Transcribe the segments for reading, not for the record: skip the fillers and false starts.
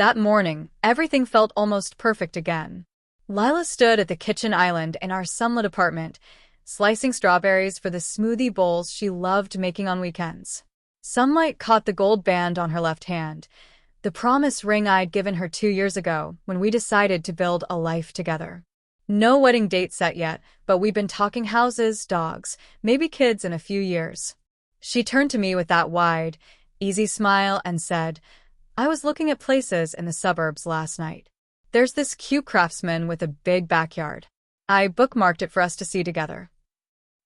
That morning, everything felt almost perfect again. Lila stood at the kitchen island in our sunlit apartment, slicing strawberries for the smoothie bowls she loved making on weekends. Sunlight caught the gold band on her left hand, the promise ring I'd given her 2 years ago when we decided to build a life together. No wedding date set yet, but we've been talking houses, dogs, maybe kids in a few years. She turned to me with that wide, easy smile and said, "I was looking at places in the suburbs last night. There's this cute craftsman with a big backyard. I bookmarked it for us to see together."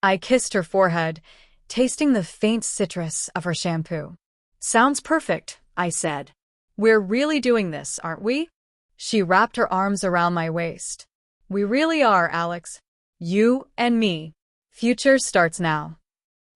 I kissed her forehead, tasting the faint citrus of her shampoo. "Sounds perfect," I said. "We're really doing this, aren't we?" She wrapped her arms around my waist. "We really are, Alex. You and me. Future starts now."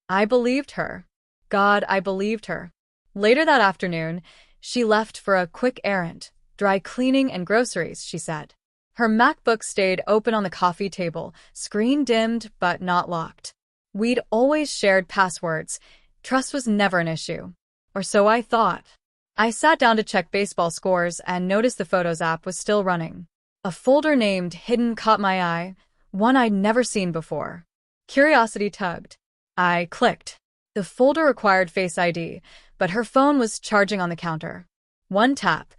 I believed her. God, I believed her. Later that afternoon, she left for a quick errand, dry cleaning and groceries, she said. Her MacBook stayed open on the coffee table, screen dimmed but not locked. We'd always shared passwords. Trust was never an issue. Or so I thought. I sat down to check baseball scores and noticed the Photos app was still running. A folder named Hidden caught my eye, one I'd never seen before. Curiosity tugged. I clicked. The folder required Face ID, but her phone was charging on the counter. One tap,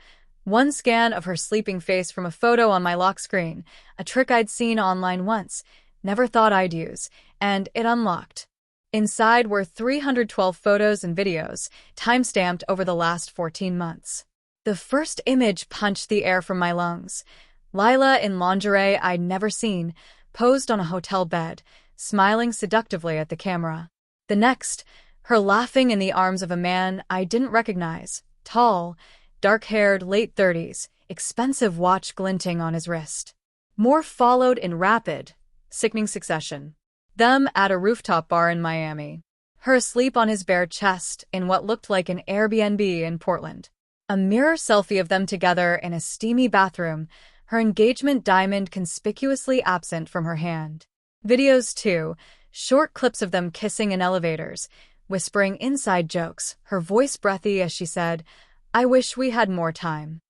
one scan of her sleeping face from a photo on my lock screen, a trick I'd seen online once, never thought I'd use, and it unlocked. Inside were 312 photos and videos, time-stamped over the last 14 months. The first image punched the air from my lungs. Lila in lingerie I'd never seen, posed on a hotel bed, smiling seductively at the camera. The next, her laughing in the arms of a man I didn't recognize, tall, dark-haired, late 30s, expensive watch glinting on his wrist. More followed in rapid, sickening succession. Them at a rooftop bar in Miami. Her asleep on his bare chest in what looked like an Airbnb in Portland. A mirror selfie of them together in a steamy bathroom, her engagement diamond conspicuously absent from her hand. Videos too, short clips of them kissing in elevators, whispering inside jokes, her voice breathy as she said, "I wish we had more time."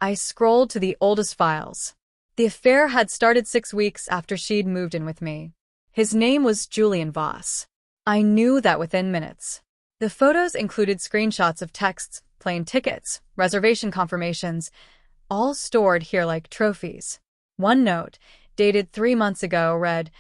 I scrolled to the oldest files. The affair had started 6 weeks after she'd moved in with me. His name was Julian Voss. I knew that within minutes. The photos included screenshots of texts, plane tickets, reservation confirmations, all stored here like trophies. One note, dated 3 months ago, read,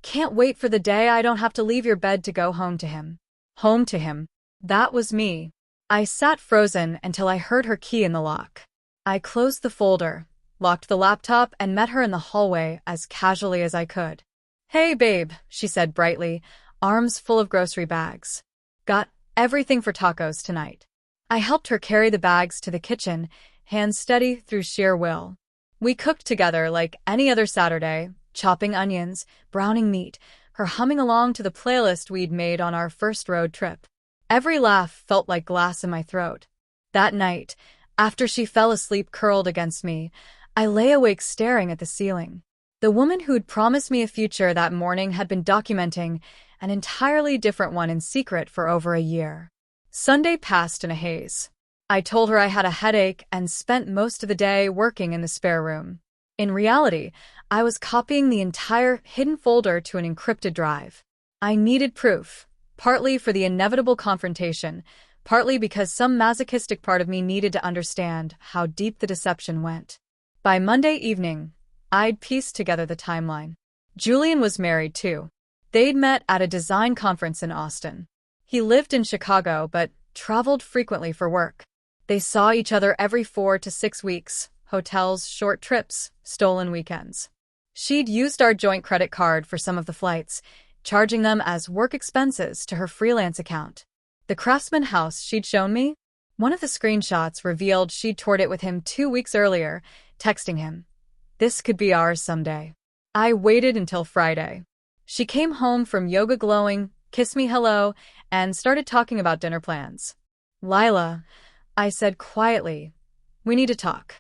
"Can't wait for the day I don't have to leave your bed to go home to him." Home to him. That was me. I sat frozen until I heard her key in the lock. I closed the folder, locked the laptop, and met her in the hallway as casually as I could. "Hey, babe," she said brightly, arms full of grocery bags. "Got everything for tacos tonight." I helped her carry the bags to the kitchen, hands steady through sheer will. We cooked together like any other Saturday, chopping onions, browning meat, her humming along to the playlist we'd made on our first road trip. Every laugh felt like glass in my throat. That night, after she fell asleep curled against me, I lay awake staring at the ceiling. The woman who'd promised me a future that morning had been documenting an entirely different one in secret for over a year. Sunday passed in a haze. I told her I had a headache and spent most of the day working in the spare room. In reality, I was copying the entire hidden folder to an encrypted drive. I needed proof, partly for the inevitable confrontation, partly because some masochistic part of me needed to understand how deep the deception went. By Monday evening, I'd pieced together the timeline. Julian was married too. They'd met at a design conference in Austin. He lived in Chicago but traveled frequently for work. They saw each other every 4 to 6 weeks, hotels, short trips, stolen weekends. She'd used our joint credit card for some of the flights, charging them as work expenses to her freelance account. The Craftsman house she'd shown me? One of the screenshots revealed she'd toured it with him 2 weeks earlier, texting him, "This could be ours someday." I waited until Friday. She came home from yoga glowing, kissed me hello, and started talking about dinner plans. "Lila," I said quietly, "we need to talk."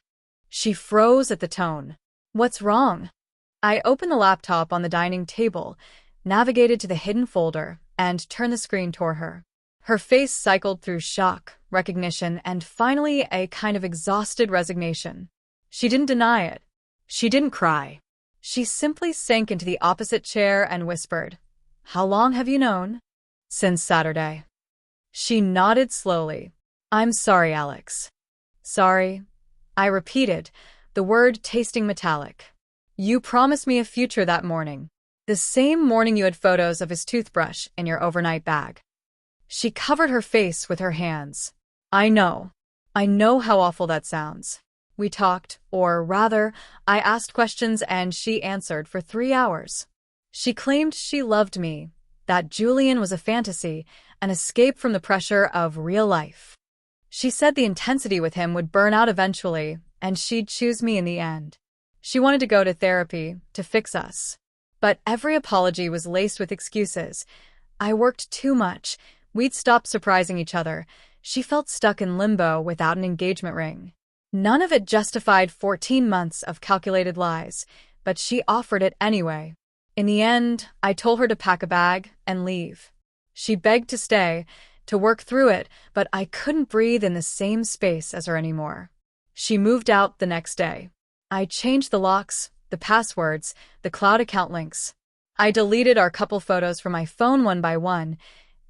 She froze at the tone. "What's wrong?" I opened the laptop on the dining table, navigated to the hidden folder, and turned the screen toward her. Her face cycled through shock, recognition, and finally a kind of exhausted resignation. She didn't deny it. She didn't cry. She simply sank into the opposite chair and whispered, "How long have you known?" "Since Saturday." She nodded slowly. "I'm sorry, Alex." "Sorry," I repeated, the word tasting metallic. "You promised me a future that morning. The same morning you had photos of his toothbrush in your overnight bag." She covered her face with her hands. I know how awful that sounds. We talked, or rather, I asked questions and she answered for 3 hours. She claimed she loved me, that Julian was a fantasy, an escape from the pressure of real life. She said the intensity with him would burn out eventually, and she'd choose me in the end. She wanted to go to therapy, to fix us. But every apology was laced with excuses. I worked too much. We'd stopped surprising each other. She felt stuck in limbo without an engagement ring. None of it justified 14 months of calculated lies, but she offered it anyway. In the end, I told her to pack a bag and leave. She begged to stay, to work through it, but I couldn't breathe in the same space as her anymore. She moved out the next day. I changed the locks, the passwords, the cloud account links. I deleted our couple photos from my phone one by one,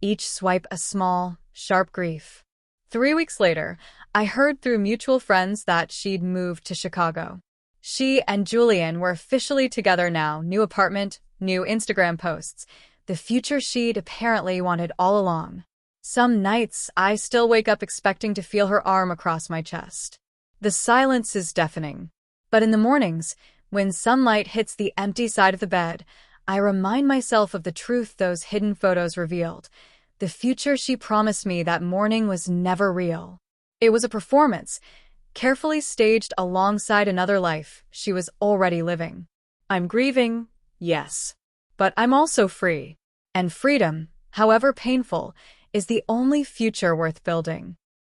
each swipe a small, sharp grief. 3 weeks later, I heard through mutual friends that she'd moved to Chicago. She and Julian were officially together now, new apartment, new Instagram posts, the future she'd apparently wanted all along. Some nights, I still wake up expecting to feel her arm across my chest. The silence is deafening. But in the mornings, when sunlight hits the empty side of the bed, I remind myself of the truth those hidden photos revealed. The future she promised me that morning was never real. It was a performance, carefully staged alongside another life she was already living. I'm grieving, yes. But I'm also free. And freedom, however painful, is the only future worth building.